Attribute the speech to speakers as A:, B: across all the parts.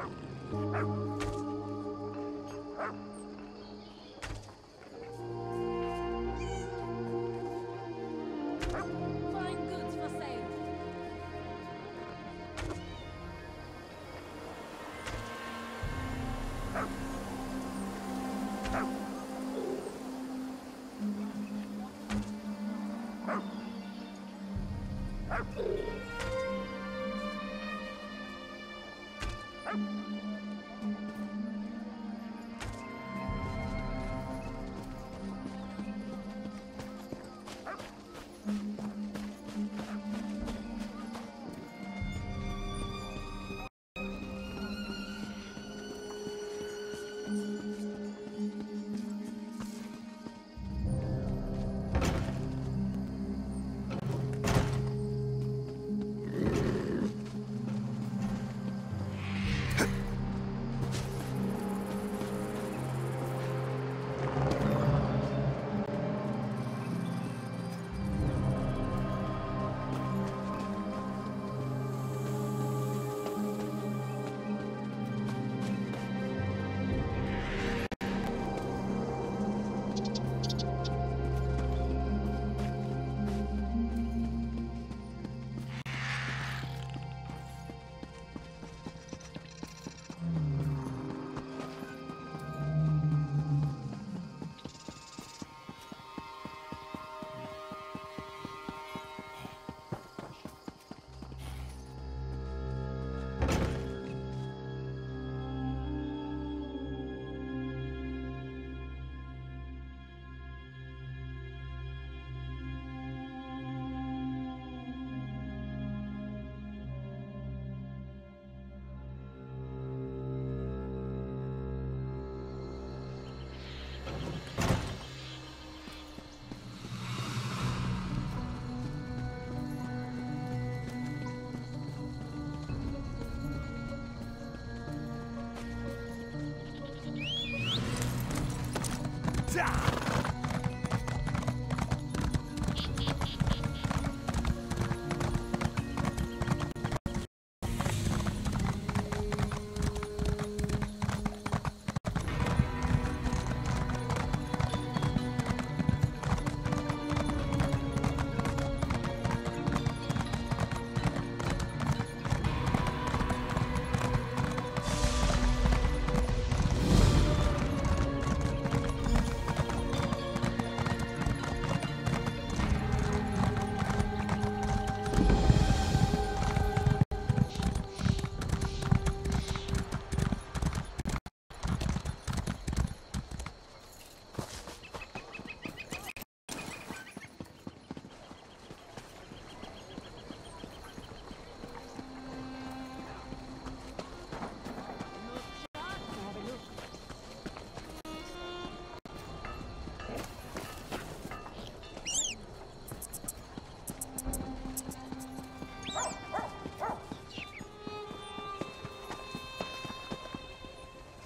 A: Fine goods for sale.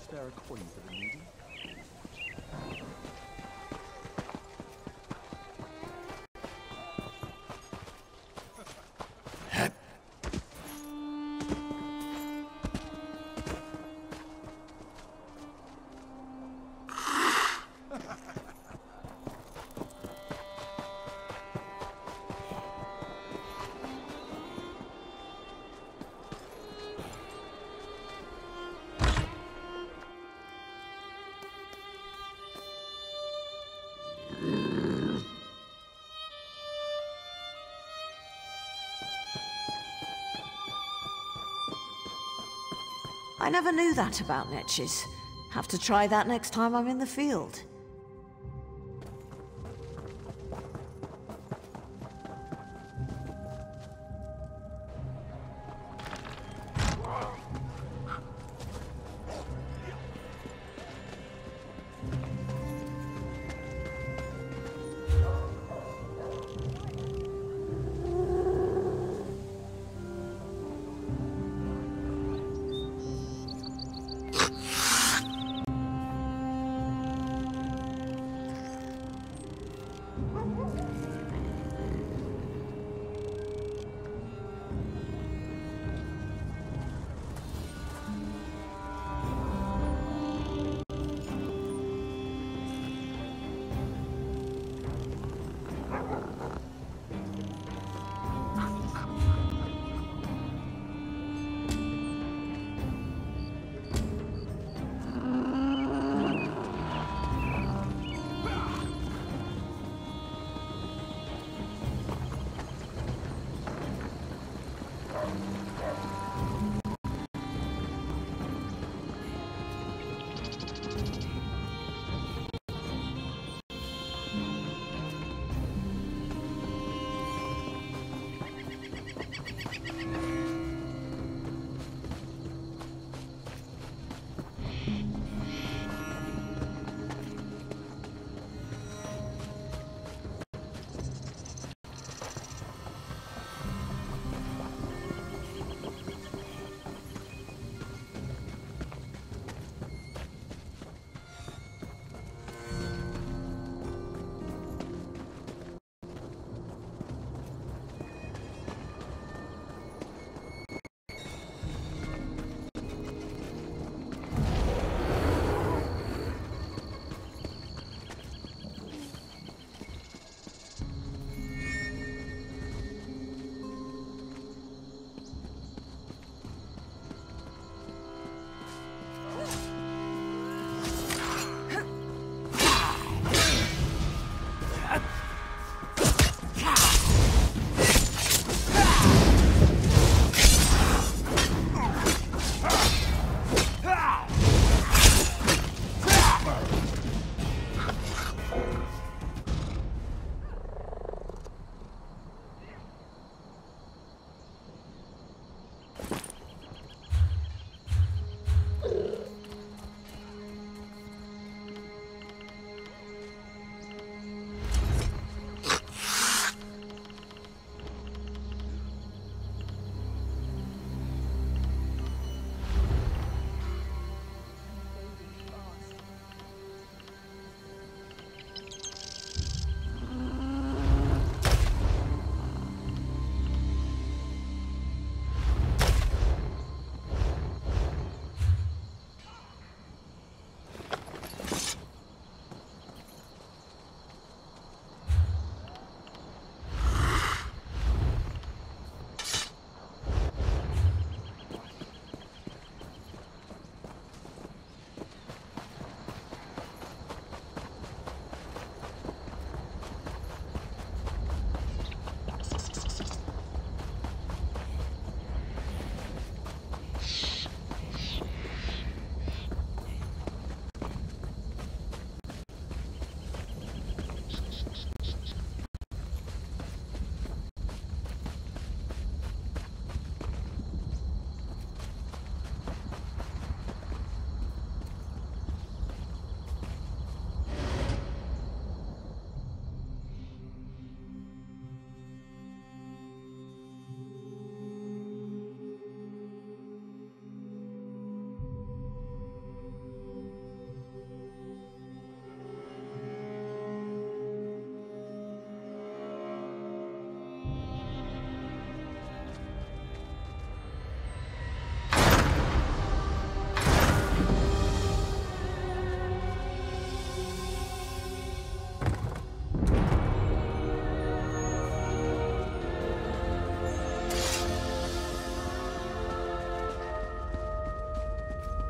B: Spare a coin for the needy?
C: I never knew that about niches. Have to try that next time I'm in the field.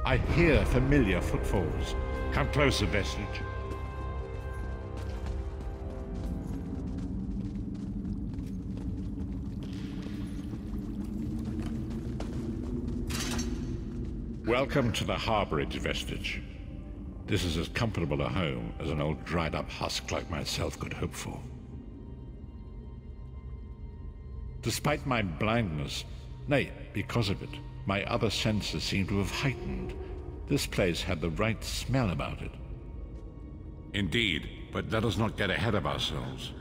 D: I hear familiar footfalls. Come closer, Vestige. Welcome to the harborage, Vestige. This is as comfortable a home as an old dried-up husk like myself could hope for. Despite my blindness, nay, because of it, my other senses seem to have heightened. This place had the right smell about it. Indeed, but let us not get ahead of ourselves.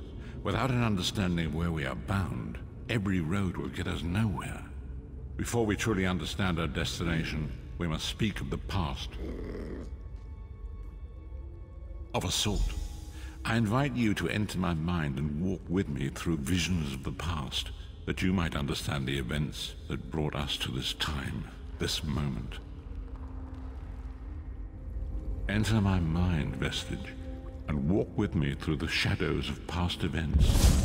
D: Without an understanding of where we are bound, every road will get us nowhere. Before we truly understand our destination, we must speak of the past. Of a sort. I invite you to enter my mind and walk with me through visions of the past, that you might understand the events that brought us to this time, this moment. Enter my mind, Vestige, and walk with me through the shadows of past events.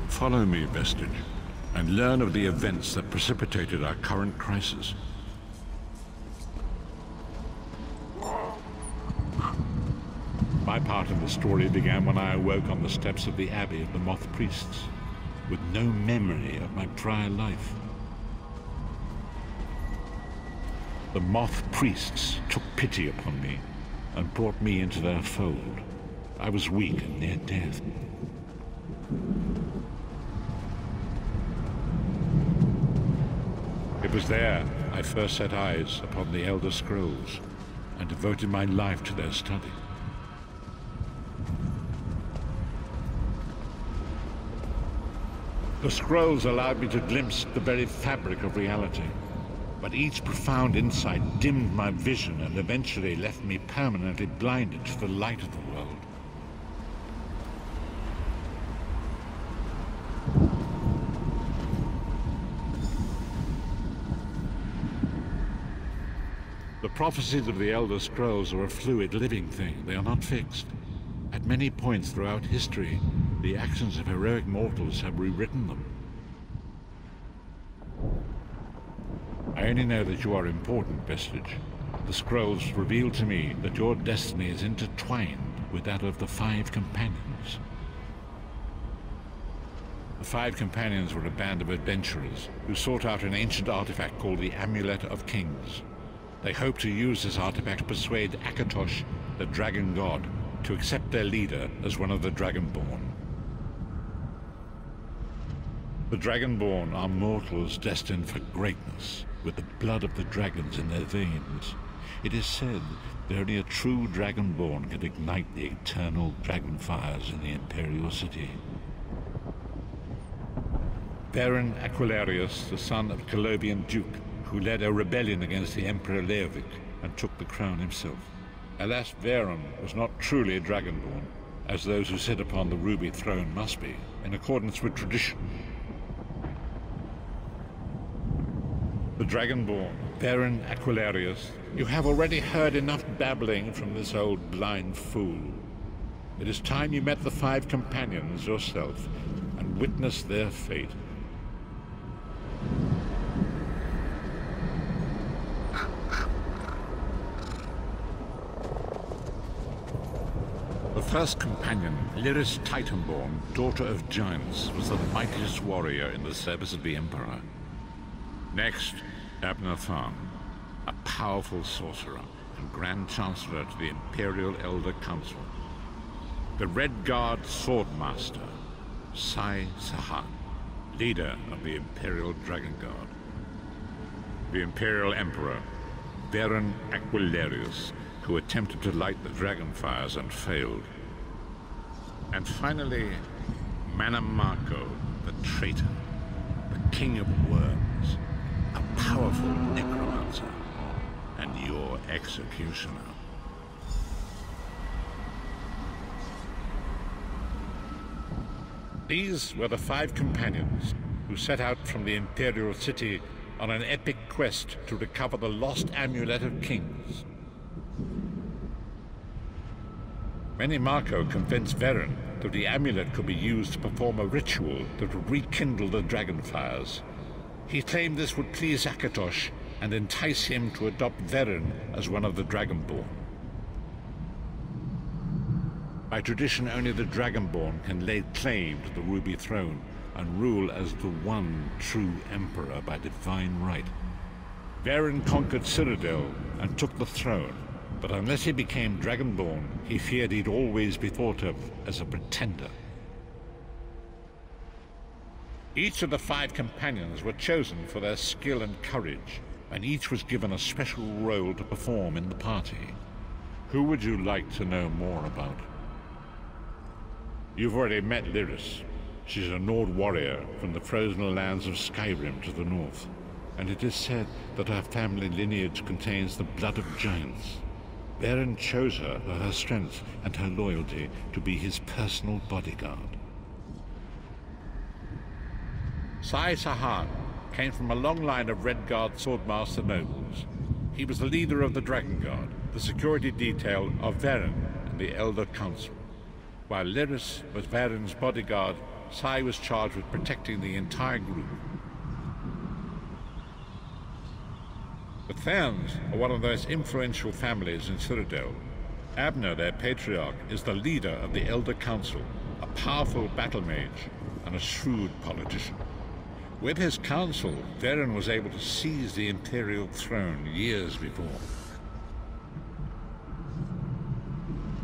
D: Follow me, Vestige, and learn of the events that precipitated our current crisis. My part in the story began when I awoke on the steps of the Abbey of the Moth Priests, with no memory of my prior life. The Moth Priests took pity upon me and brought me into their fold. I was weak and near death. It was there I first set eyes upon the Elder Scrolls and devoted my life to their study. The scrolls allowed me to glimpse the very fabric of reality, but each profound insight dimmed my vision and eventually left me permanently blinded to the light of the world. The prophecies of the Elder Scrolls are a fluid, living thing. They are not fixed. At many points throughout history, the actions of heroic mortals have rewritten them. I only know that you are important, Vestige. The scrolls reveal to me that your destiny is intertwined with that of the Five Companions. The Five Companions were a band of adventurers who sought out an ancient artifact called the Amulet of Kings. They hoped to use this artifact to persuade Akatosh, the dragon god, to accept their leader as one of the Dragonborn. The Dragonborn are mortals destined for greatness, with the blood of the dragons in their veins. It is said that only a true Dragonborn can ignite the eternal dragon fires in the Imperial City. Baron Aquilarius, the son of Colobian Duke, who led a rebellion against the Emperor Leovic and took the crown himself. Alas, Varen was not truly a Dragonborn, as those who sit upon the ruby throne must be, in accordance with tradition. The Dragonborn, Baron Aquilarius, you have already heard enough babbling from this old blind fool. It is time you met the Five Companions yourself and witnessed their fate. The first companion, Lyris Titanborn, daughter of giants, was the mightiest warrior in the service of the Emperor. Next, Abner Tharn, a powerful sorcerer and Grand Chancellor to the Imperial Elder Council. The Red Guard Swordmaster, Sai Sahan, leader of the Imperial Dragon Guard. The Imperial Emperor, Baron Aquilarius, who attempted to light the dragon fires and failed. And finally, Manamako, the traitor, the king of worms, a powerful necromancer, and your executioner. These were the Five Companions who set out from the Imperial City on an epic quest to recover the lost Amulet of Kings. Menimarco convinced Varen that the amulet could be used to perform a ritual that would rekindle the dragonfires. He claimed this would please Akatosh and entice him to adopt Varen as one of the Dragonborn. By tradition, only the Dragonborn can lay claim to the Ruby Throne and rule as the one true Emperor by divine right. Varen conquered Cyrodiil and took the throne, but unless he became Dragonborn, he feared he'd always be thought of as a pretender. Each of the 5 companions were chosen for their skill and courage, and each was given a special role to perform in the party. Who would you like to know more about? You've already met Lyris. She's a Nord warrior from the frozen lands of Skyrim to the north, and it is said that her family lineage contains the blood of giants. Varen chose her for her strength and her loyalty to be his personal bodyguard. Sai Sahan came from a long line of Redguard Swordmaster nobles. He was the leader of the Dragon Guard, the security detail of Varen and the Elder Council. While Lyris was Varen's bodyguard, Sai was charged with protecting the entire group. The Therns are one of the most influential families in Cyrodiil. Abner, their patriarch, is the leader of the Elder Council, a powerful battle mage and a shrewd politician. With his council, Varen was able to seize the Imperial throne years before.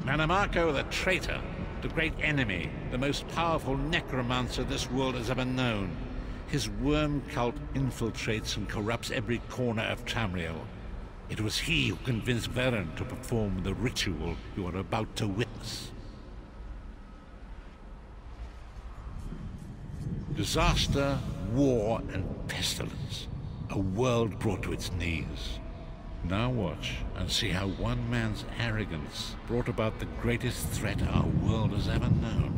D: Menimarco the traitor, the great enemy, the most powerful necromancer this world has ever known. His worm cult infiltrates and corrupts every corner of Tamriel. It was he who convinced Varen to perform the ritual you are about to witness. Disaster, war, and pestilence. A world brought to its knees. Now watch and see how one man's arrogance brought about the greatest threat our world has ever known.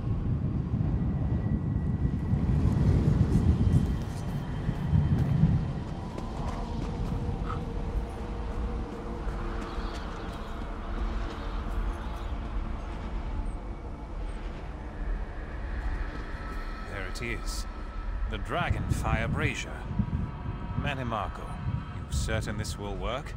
E: There it is. The Dragonfire Brazier. Menimarco, you certain this will work?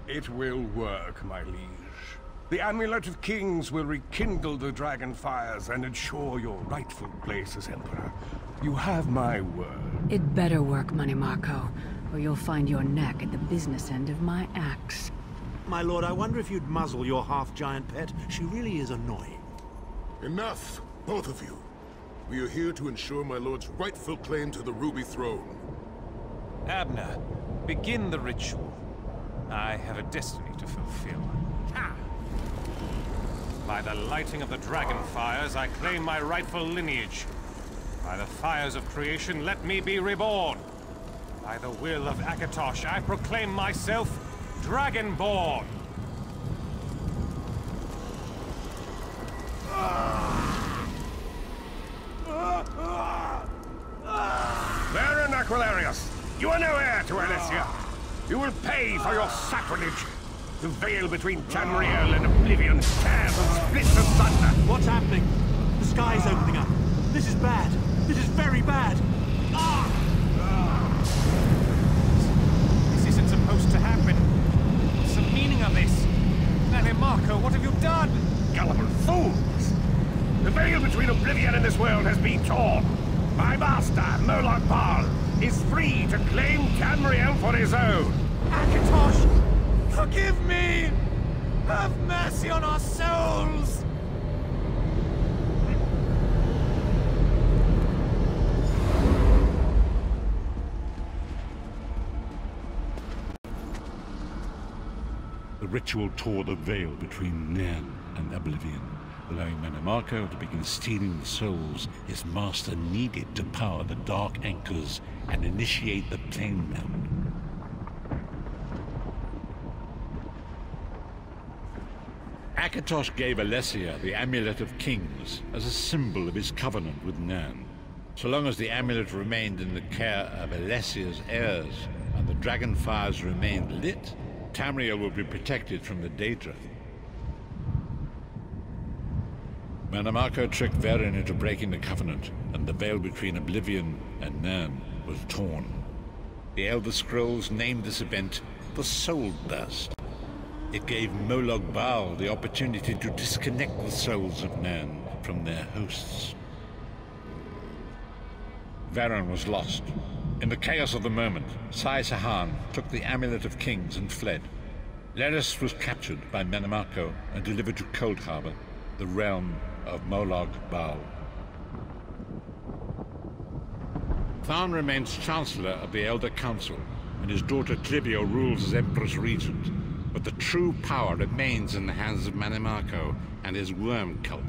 F: It will work, my liege. The Amulet of Kings will rekindle the dragon fires and ensure your rightful place as Emperor. You have my word.
G: It better work, Menimarco, or you'll find your neck at the business end of my axe.
B: My lord, I wonder if you'd muzzle your half-giant pet. She really is annoying.
H: Enough, both of you. We are here to ensure my lord's rightful claim to the Ruby Throne.
E: Abner, begin the ritual. I have a destiny to fulfill. Ha! By the lighting of the dragon fires, I claim my rightful lineage. By the fires of creation, let me be reborn. By the will of Akatosh, I proclaim myself Dragonborn.
F: Baron Aquilarius, you are no heir to Alessia. You will pay for your sacrilege. The veil between Tamriel and Oblivion tears and splits asunder.
B: What's happening? The sky's opening up. This is bad. This is very bad.
E: This isn't supposed to happen. What's the meaning of this? Menimarco, what have you done?
F: Gullible fools! The veil between Oblivion and this world has been torn. My master, Moloch Bal, is free to claim Tamriel for his own.
E: Akatosh, forgive me! Have mercy on our souls!
D: The ritual tore the veil between Nairn and Oblivion, allowing Menimarco to begin stealing the souls his master needed to power the Dark Anchors and initiate the plane meld. Akatosh gave Alessia the Amulet of Kings as a symbol of his covenant with Nairn. So long as the amulet remained in the care of Alessia's heirs, dragon fires remained lit, Tamriel would be protected from the Daedra. Manamako tricked Varen into breaking the Covenant, and the veil between Oblivion and Nan was torn. The Elder Scrolls named this event the Soul Burst. It gave Molag Bal the opportunity to disconnect the souls of Nan from their hosts. Varen was lost. In the chaos of the moment, Sai Sahan took the Amulet of Kings and fled. Leris was captured by Manamako and delivered to Cold Harbor, the realm of Molag Bal. Tharn remains Chancellor of the Elder Council, and his daughter Clibio rules as Empress Regent. But the true power remains in the hands of Manamako and his worm cult.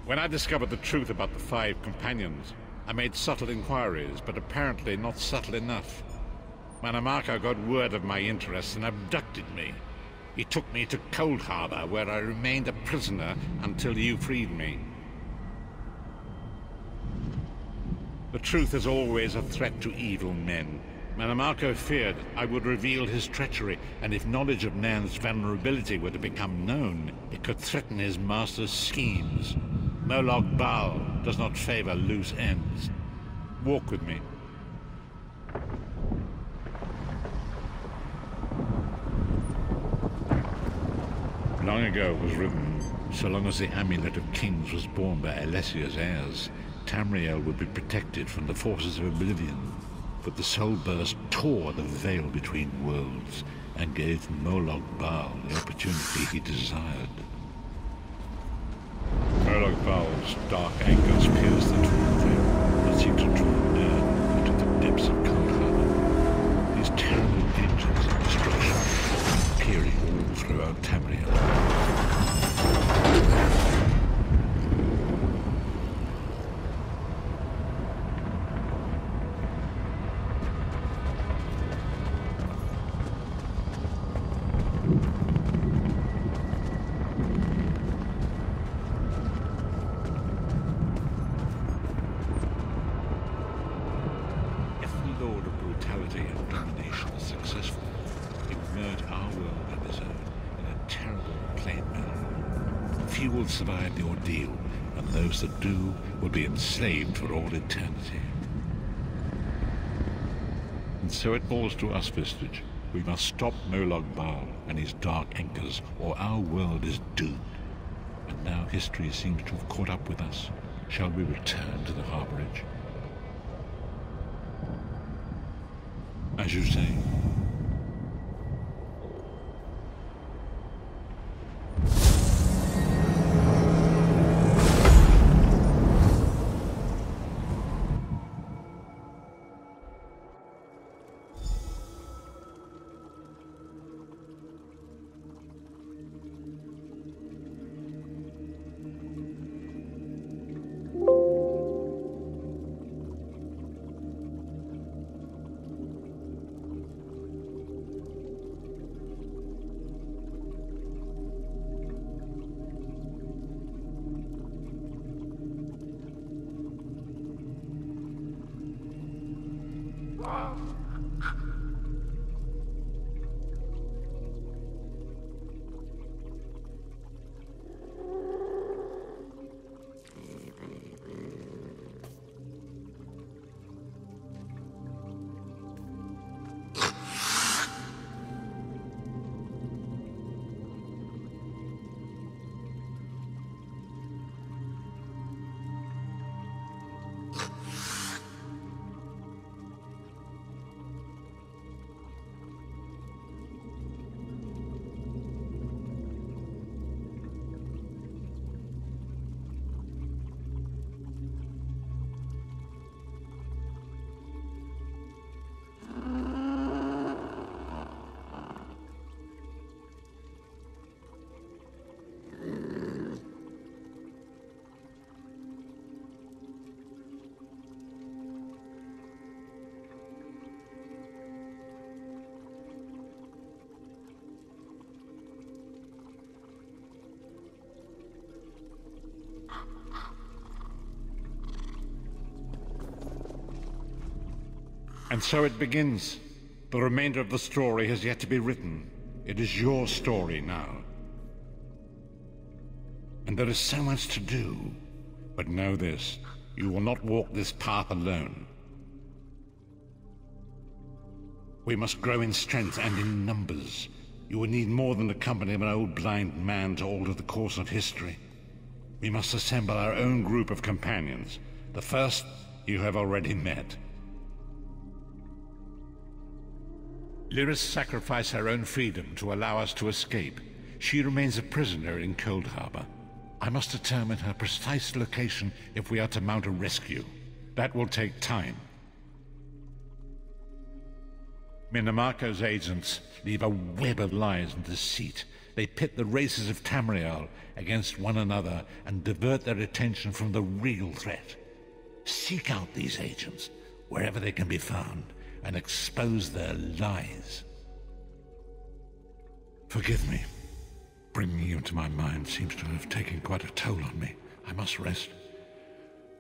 D: When I discovered the truth about the 5 companions, I made subtle inquiries, but apparently not subtle enough. Manamako got word of my interests and abducted me. He took me to Cold Harbor, where I remained a prisoner until you freed me. The truth is always a threat to evil men. Manamako feared I would reveal his treachery, and if knowledge of Nan's vulnerability were to become known, it could threaten his master's schemes. Molag Bal does not favor loose ends. Walk with me. Long ago it was written, so long as the Amulet of Kings was borne by Alessia's heirs, Tamriel would be protected from the forces of Oblivion. But the Soul Burst tore the veil between worlds and gave Molag Bal the opportunity he desired. Molag Bal's dark anchors pierced the torn veil and seemed to draw Nan into the depths of Cold Harbor. These terrible engines of destruction appearing all throughout Tamriel. Survive the ordeal, and those that do will be enslaved for all eternity. And so it falls to us, Vestige. We must stop Molag Bal and his dark anchors, or our world is doomed. And now history seems to have caught up with us. Shall we return to the harborage? As you say. And so it begins. The remainder of the story has yet to be written. It is your story now. And there is so much to do. But know this, you will not walk this path alone. We must grow in strength and in numbers. You will need more than the company of an old blind man to alter the course of history. We must assemble our own group of companions. The first you have already met. Lyris sacrificed her own freedom to allow us to escape. She remains a prisoner in Cold Harbor. I must determine her precise location if we are to mount a rescue. That will take time. Minamarco's agents leave a web of lies and deceit. They pit the races of Tamriel against one another and divert their attention from the real threat. Seek out these agents, wherever they can be found, and expose their lies. Forgive me. Bringing you into my mind seems to have taken quite a toll on me. I must rest.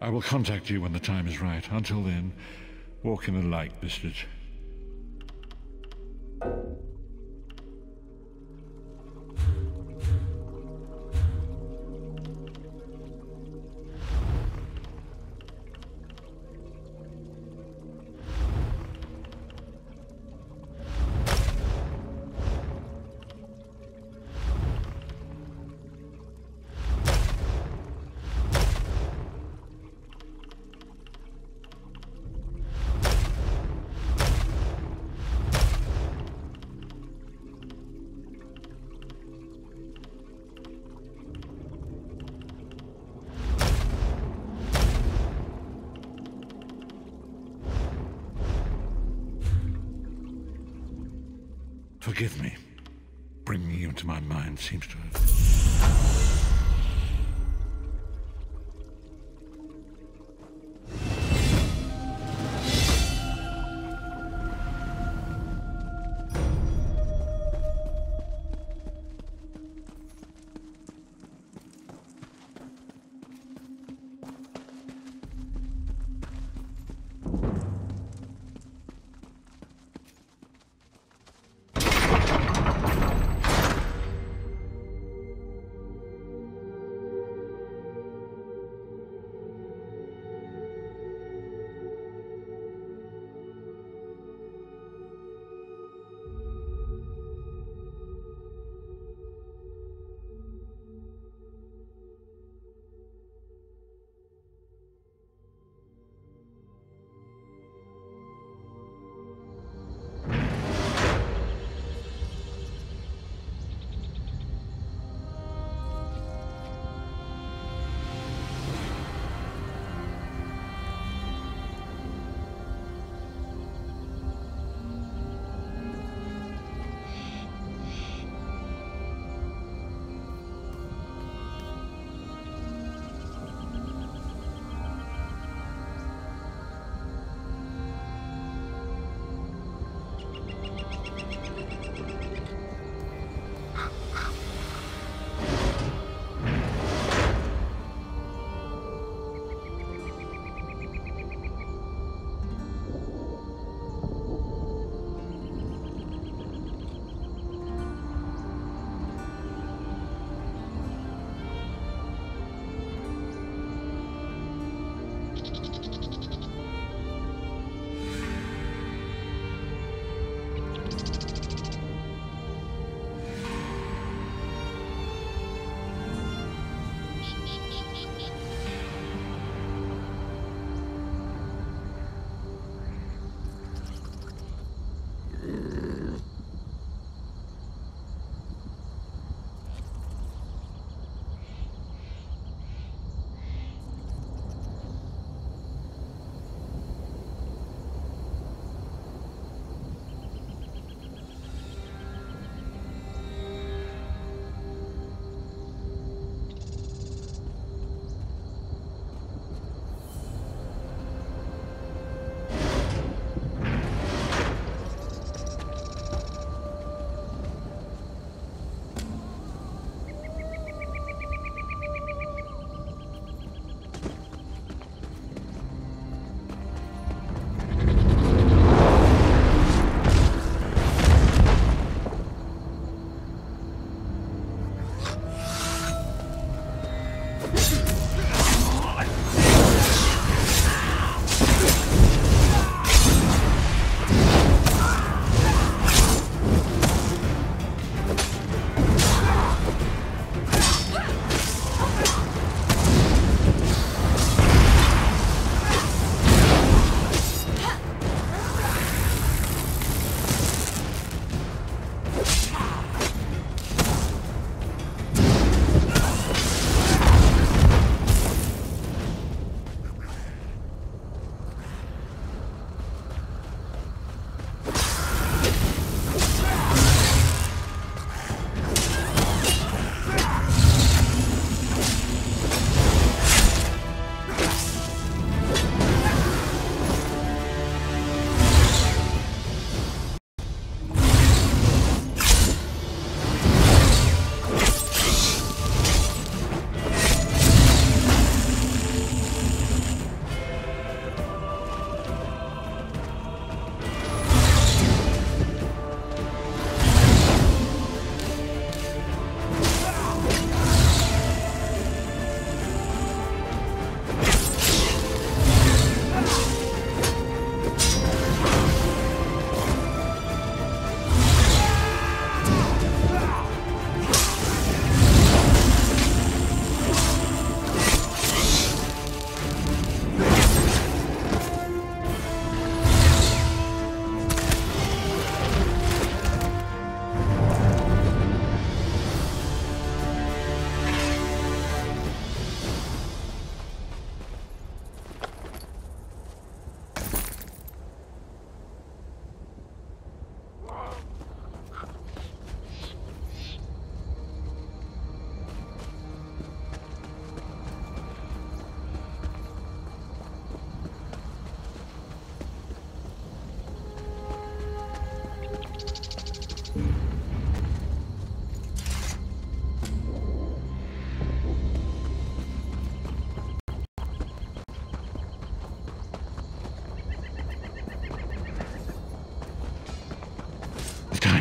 D: I will contact you when the time is right. Until then, walk in the light, Bistridge. Forgive me. Bringing you into my mind seems to have...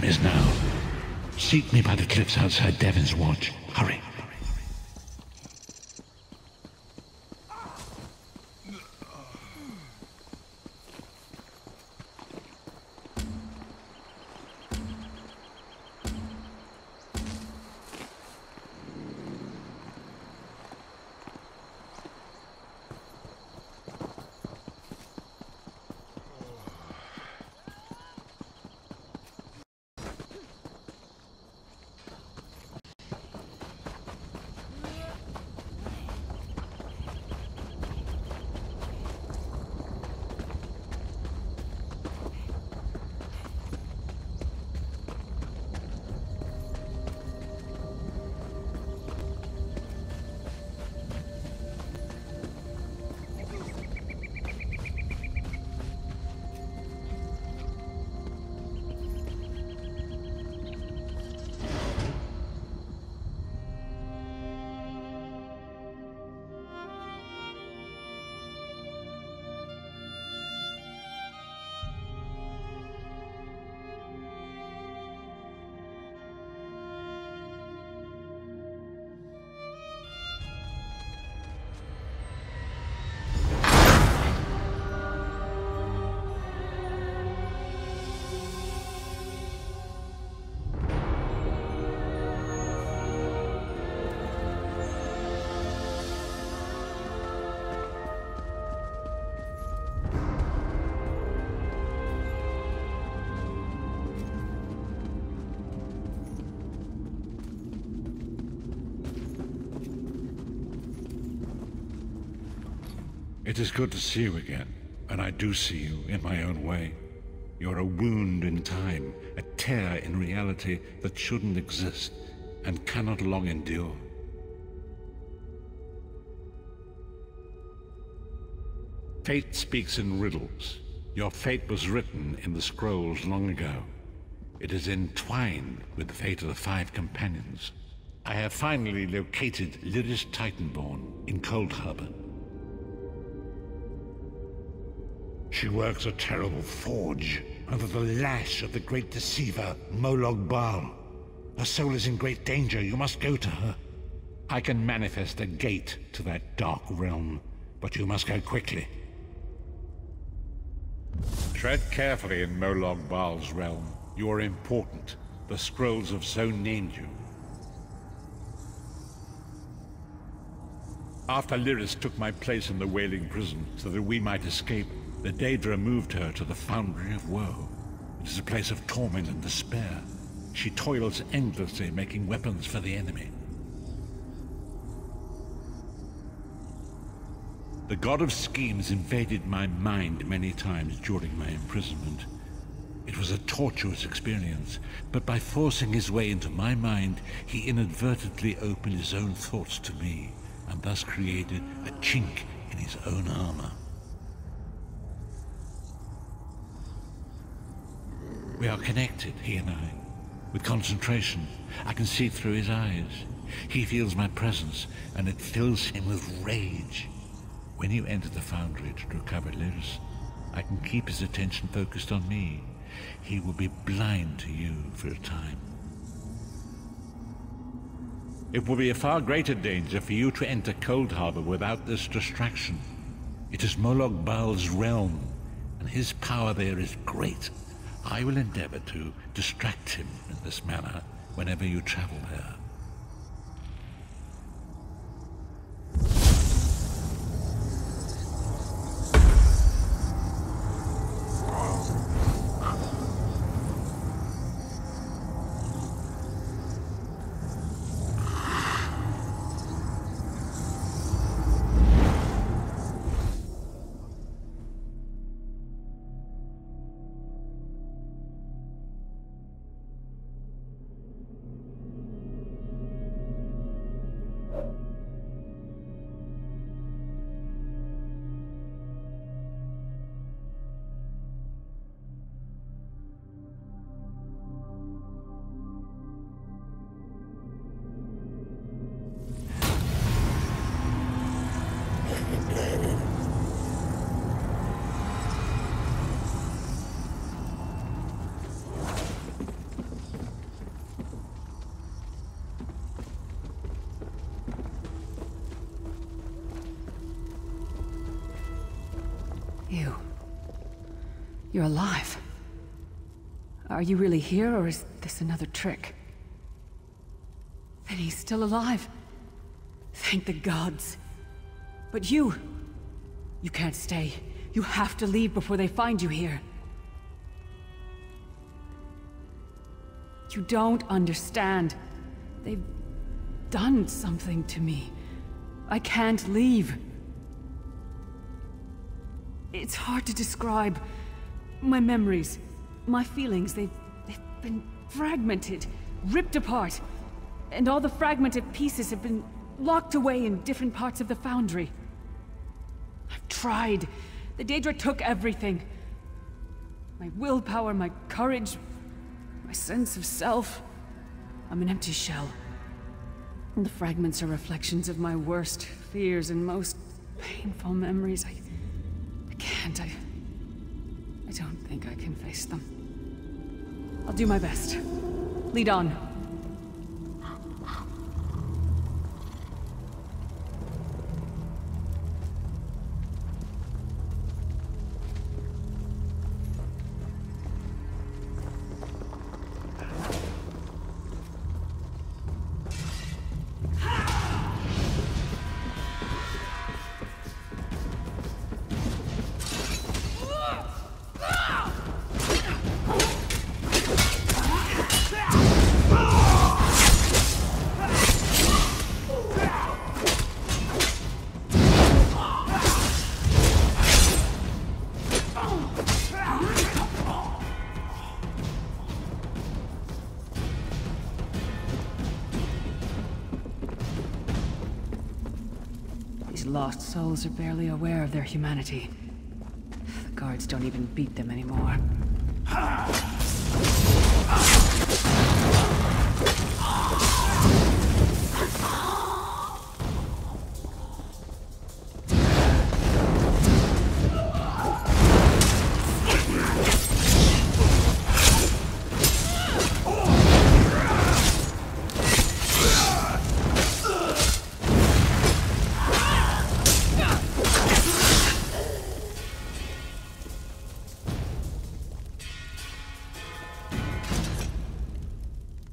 D: time is now. Seek me by the cliffs outside Devon's Watch. Hurry. It is good to see you again, and I do see you in my own way. You're a wound in time, a tear in reality that shouldn't exist and cannot long endure. Fate speaks in riddles. Your fate was written in the scrolls long ago. It is entwined with the fate of the 5 companions. I have finally located Lyris Titanborn in Cold Harbor. She works a terrible forge under the lash of the great deceiver, Molog Baal. Her soul is in great danger. You must go to her. I can manifest a gate to that dark realm, but you must go quickly. Tread carefully in Molog Baal's realm. You are important. The scrolls have so named you. After Lyris took my place in the Wailing Prison so that we might escape, the Daedra moved her to the Foundry of Woe. It is a place of torment and despair. She toils endlessly making weapons for the enemy. The God of Schemes invaded my mind many times during my imprisonment. It was a tortuous experience, but by forcing his way into my mind, he inadvertently opened his own thoughts to me, and thus created a chink in his own armor. We are connected, he and I. With concentration, I can see through his eyes. He feels my presence, and it fills him with rage. When you enter the Foundry to recover Lyris, I can keep his attention focused on me. He will be blind to you for a time. It will be a far greater danger for you to enter Cold Harbor without this distraction. It is Molog Baal's realm, and his power there is great. I will endeavor to distract him in this manner whenever you travel there.
G: You're alive. Are you really here, or is this another trick? Then he's still alive. Thank the gods. But you can't stay. You have to leave before they find you here. You don't understand. They've done something to me. I can't leave. It's hard to describe. My memories, my feelings, they've been fragmented, ripped apart. And all the fragmented pieces have been locked away in different parts of the Foundry. I've tried. The Daedra took everything. My willpower, my courage, my sense of self. I'm an empty shell. And the fragments are reflections of my worst fears and most painful memories. I can't. I don't think I can face them. I'll do my best. Lead on. Lost souls are barely aware of their humanity. The guards don't even beat them anymore.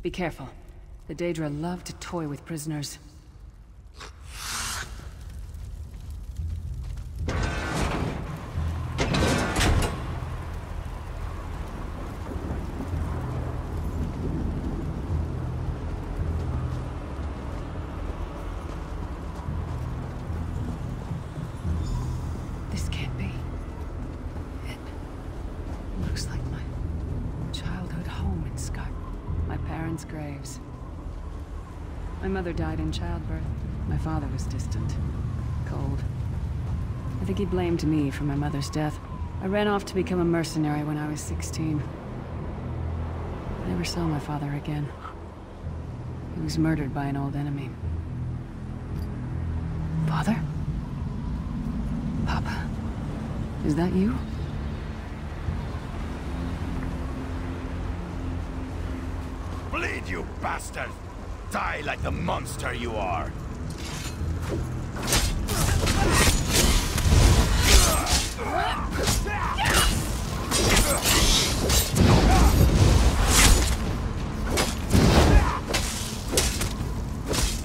G: Be careful. The Daedra love to toy with prisoners. This can't be. It looks like my childhood home in Scott. My parents' graves. My mother died in childbirth. My father was distant. Cold. I think he blamed me for my mother's death. I ran off to become a mercenary when I was 16. I never saw my father again. He was murdered by an old enemy. Father? Papa? Is that you?
F: Bleed, you bastard! Die like the monster you are!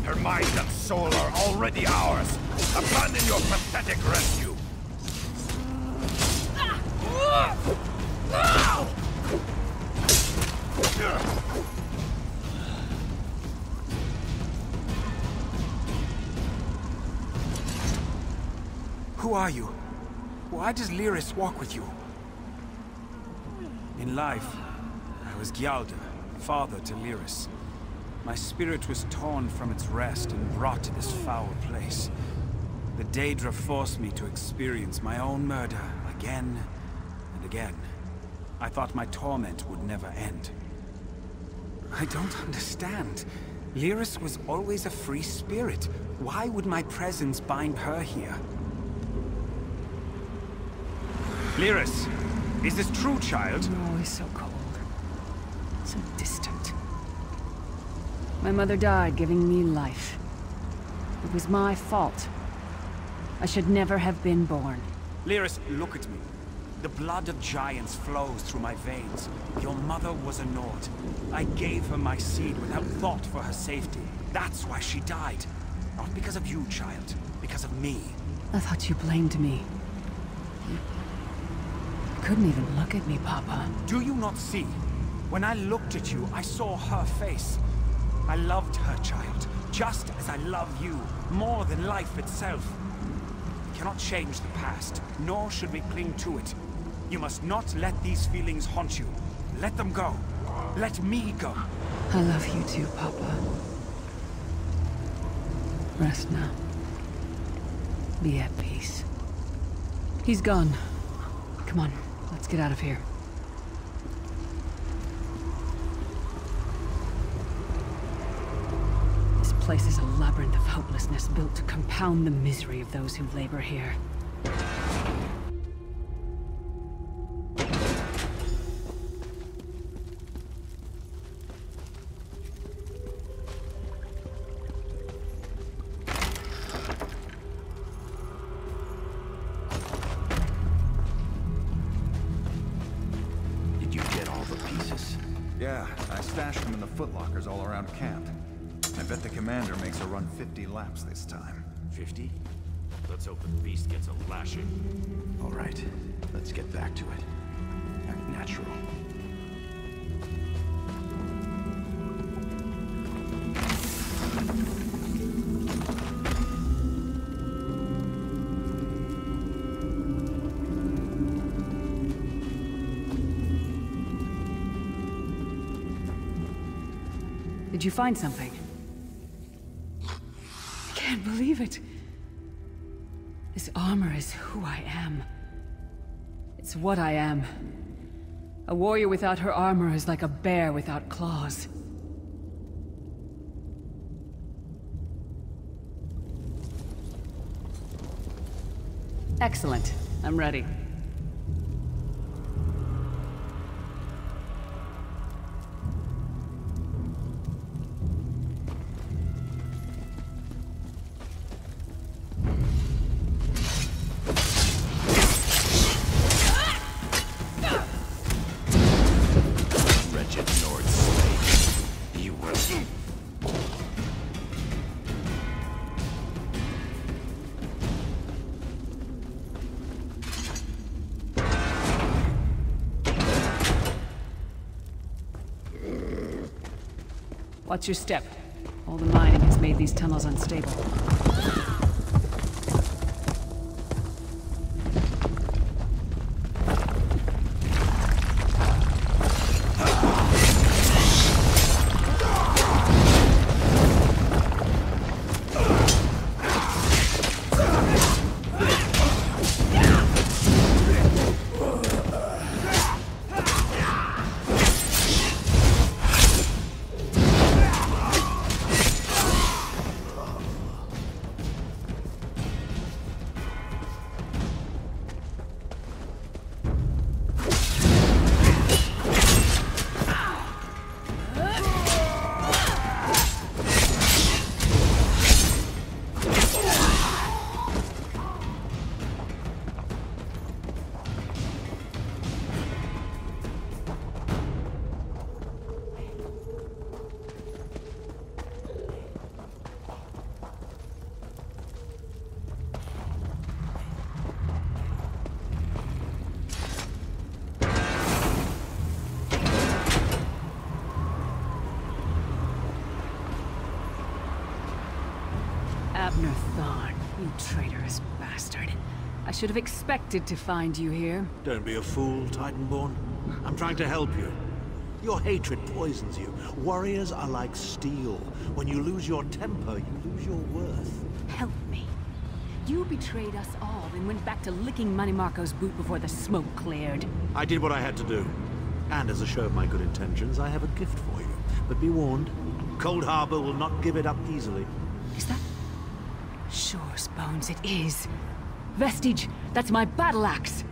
F: Her mind and soul are already ours! Abandon your pathetic rescue!
I: Who are you? Why does Lyris walk with you? In life, I was Gyalda, father to Lyris. My spirit was torn from its rest and brought to this foul place. The Daedra forced me to experience my own murder again and again. I thought my torment would never end. I don't understand. Lyris was always a free spirit. Why would my presence bind her here? Lyris, is this true, child?
G: You're always so cold. So distant. My mother died giving me life. It was my fault. I should never have been born.
I: Lyris, look at me. The blood of giants flows through my veins. Your mother was a Nord. I gave her my seed without thought for her safety. That's why she died. Not because of you, child. Because of me.
G: I thought you blamed me. You couldn't even look at me, Papa.
I: Do you not see? When I looked at you, I saw her face. I loved her, child. Just as I love you. More than life itself. We cannot change the past, nor should we cling to it. You must not let these feelings haunt you. Let them go. Let me go.
G: I love you too, Papa. Rest now. Be at peace. He's gone. Come on, let's get out of here. This place is a labyrinth of hopelessness built to compound the misery of those who labor here.
J: Yeah, I stashed them in the footlockers all around camp. I bet the commander makes her run 50 laps this time.
B: 50? Let's hope the beast gets a lashing.
K: All right, let's get back to it. Act natural.
G: Did you find something? I can't believe it. This armor is who I am. It's what I am. A warrior without her armor is like a bear without claws. Excellent. I'm ready. Watch your step. All the mining has made these tunnels unstable. You traitorous bastard. I should have expected to find you here.
B: Don't be a fool, Titanborn. I'm trying to help you. Your hatred poisons you. Warriors are like steel. When you lose your temper, you lose your worth.
G: Help me. You betrayed us all and went back to licking Manny Marco's boot before the smoke cleared.
B: I did what I had to do. And as a show of my good intentions, I have a gift for you. But be warned, Cold Harbor will not give it up easily.
G: Is that... Sure, Bones, it is. Vestige, that's my battle axe.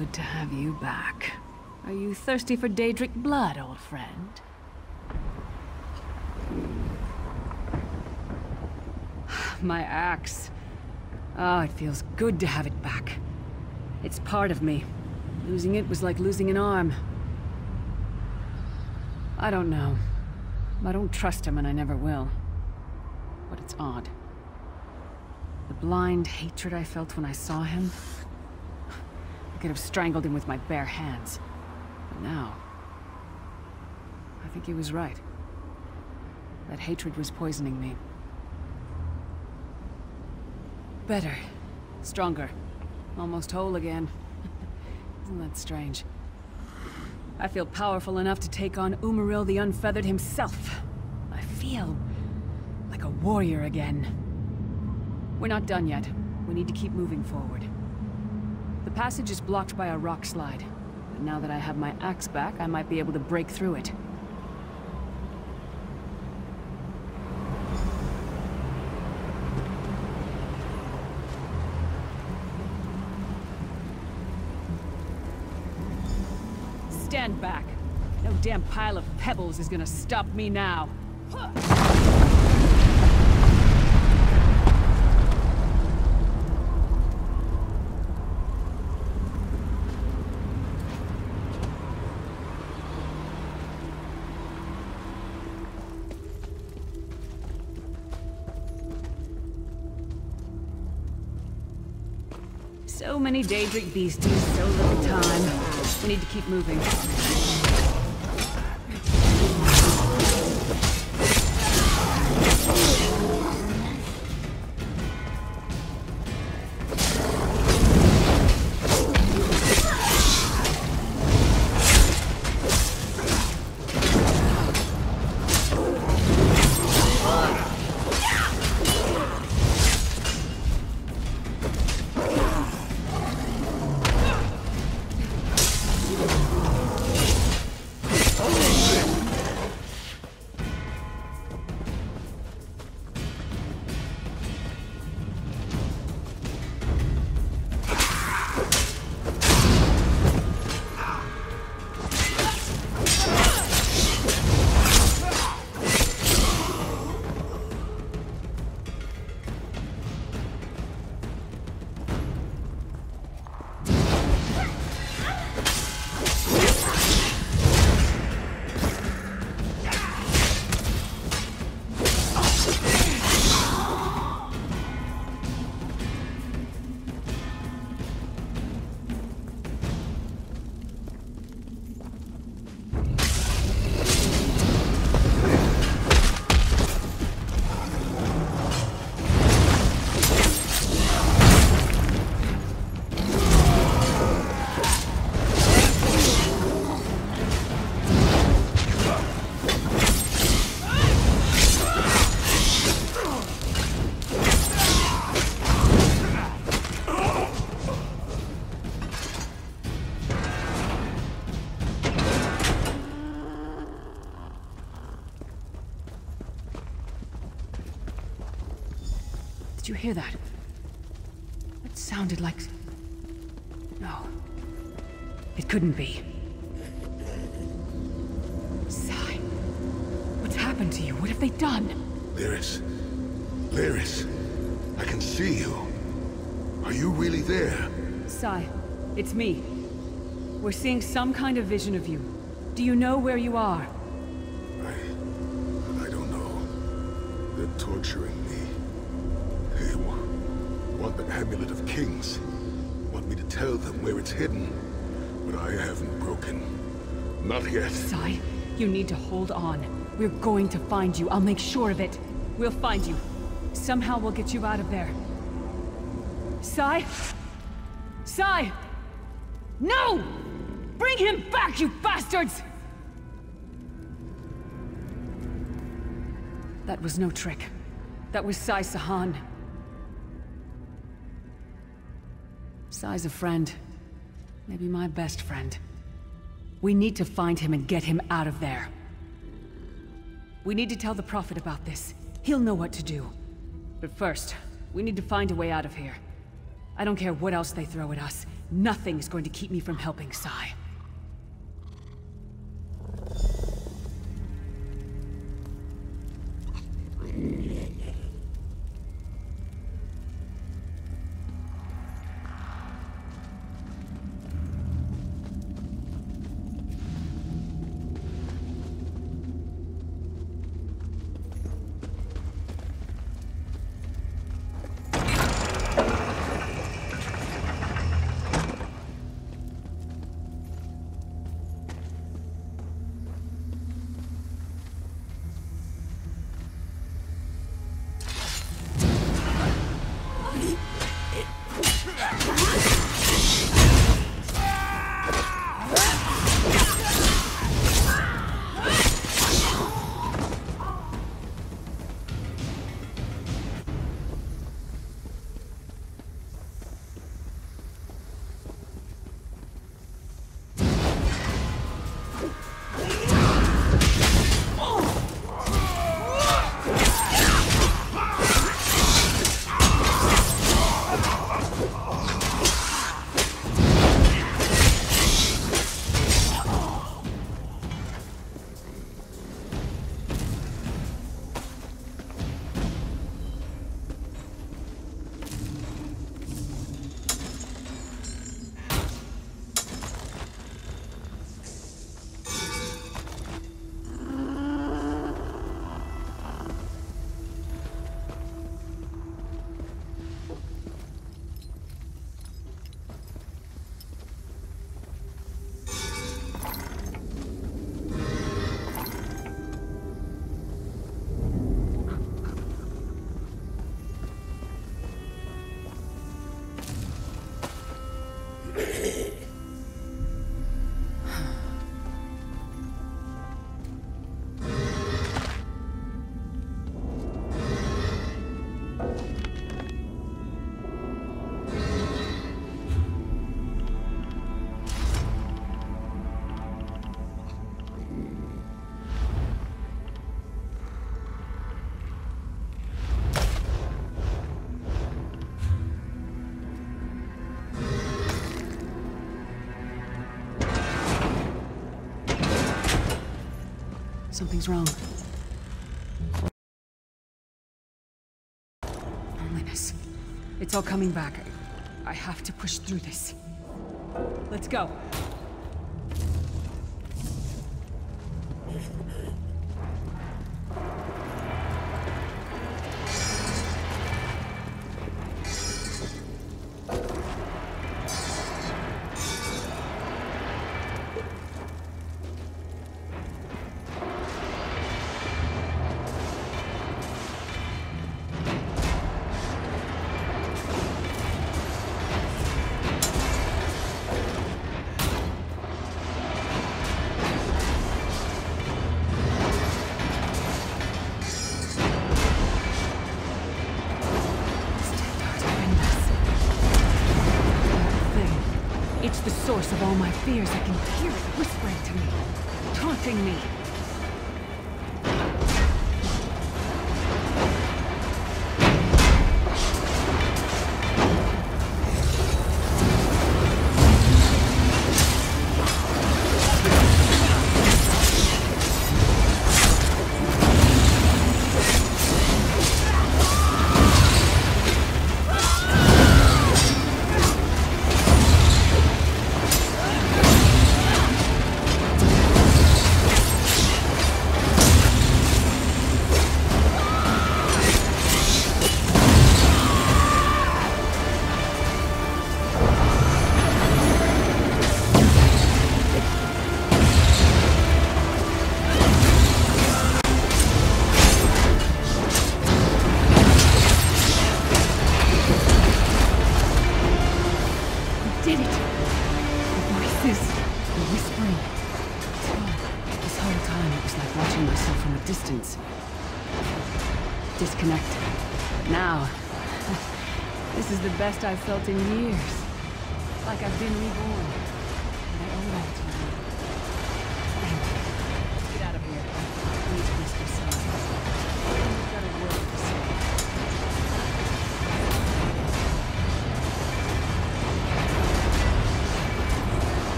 G: Good to have you back. Are you thirsty for Daedric blood, old friend? My axe. Oh, it feels good to have it back. It's part of me. Losing it was like losing an arm. I don't know. I don't trust him and I never will. But it's odd. The blind hatred I felt when I saw him... I could have strangled him with my bare hands. But now... I think he was right. That hatred was poisoning me. Better. Stronger. Almost whole again. Isn't that strange? I feel powerful enough to take on Umaril the Unfeathered himself. I feel like a warrior again. We're not done yet. We need to keep moving forward. The passage is blocked by a rock slide. But now that I have my axe back, I might be able to break through it. Stand back. No damn pile of pebbles is gonna stop me now. So many Daedric beasties, so little time. We need to keep moving. Did you hear that? It sounded like... No. It couldn't be. Sai. What's happened to you? What have they done?
H: Lyris. Lyris. I can see you. Are you really there?
G: Sai, it's me. We're seeing some kind of vision of you. Do you know where you are?
H: I don't know. They're torturing me. They want the Amulet of Kings. Want me to tell them where it's hidden. But I haven't broken. Not yet.
G: Sai, you need to hold on. We're going to find you. I'll make sure of it. We'll find you. Somehow we'll get you out of there. Sai? Sai! No! Bring him back, you bastards! That was no trick. That was Sai Sahan. Sai's a friend. Maybe my best friend. We need to find him and get him out of there. We need to tell the Prophet about this. He'll know what to do. But first, we need to find a way out of here. I don't care what else they throw at us. nothing's going to keep me from helping Sai. Something's wrong. Loneliness. It's all coming back. I have to push through this. Let's go. It's the source of all my fears. I can hear it whispering to me, taunting me. Disconnected. But now, this is the best I've felt in years. Like I've been reborn. And I owe it all to you. Thank you. Let's get out of here. I need to whisper something. I've got a word to say.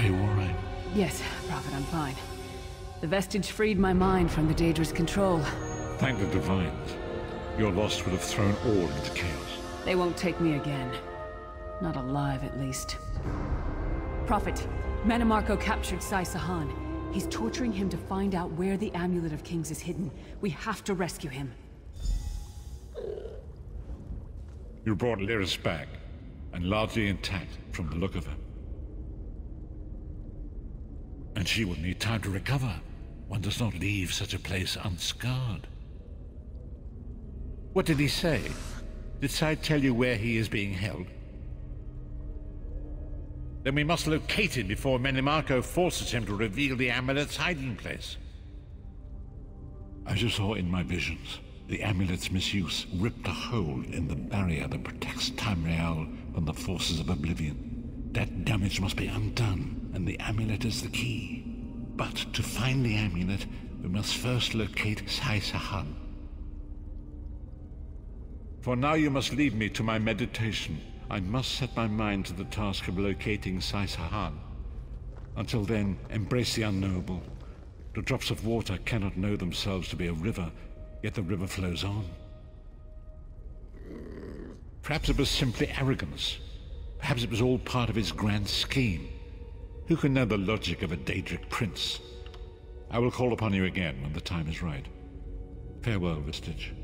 D: you all right?
G: Yes, Prophet, I'm fine. The vestige freed my mind from the Daedra's control.
D: Thank the Divines. Your loss would have thrown all into chaos.
G: They won't take me again. Not alive, at least. Prophet, Manimarco captured Sai Sahan. He's torturing him to find out where the Amulet of Kings is hidden. We have to rescue him.
D: You brought Lyris back, and largely intact from the look of her. And she will need time to recover. One does not leave such a place unscarred. What did he say? Did Sai tell you where he is being held? Then we must locate him before Manimarco forces him to reveal the amulet's hiding place. As you saw in my visions, the amulet's misuse ripped a hole in the barrier that protects Tamriel from the forces of oblivion. That damage must be undone, and the amulet is the key. But to find the amulet, we must first locate Sai Sahan. For now you must leave me to my meditation. I must set my mind to the task of locating Sai Sahan. Until then, embrace the unknowable. The drops of water cannot know themselves to be a river, yet the river flows on. Perhaps it was simply arrogance. Perhaps it was all part of his grand scheme. Who can know the logic of a Daedric prince? I will call upon you again when the time is right. Farewell, Vestige.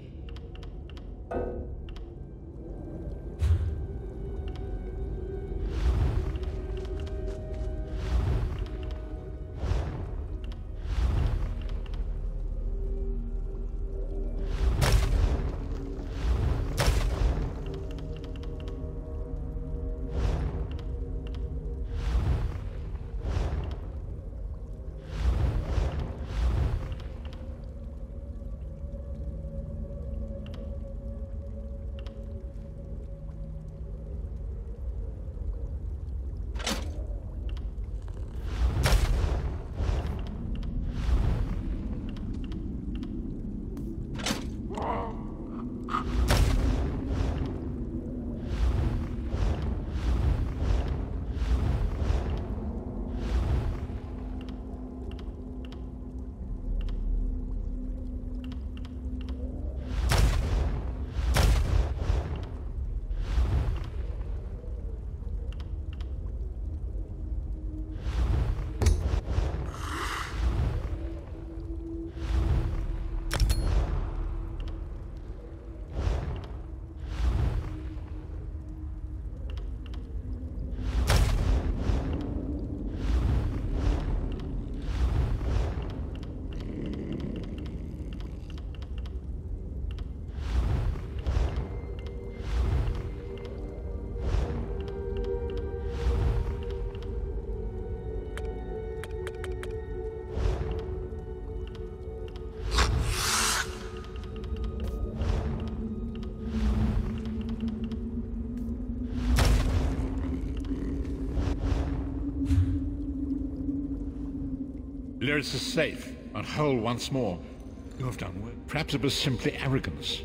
D: Lyris is safe, and whole once more. You have done well. Perhaps it was simply arrogance.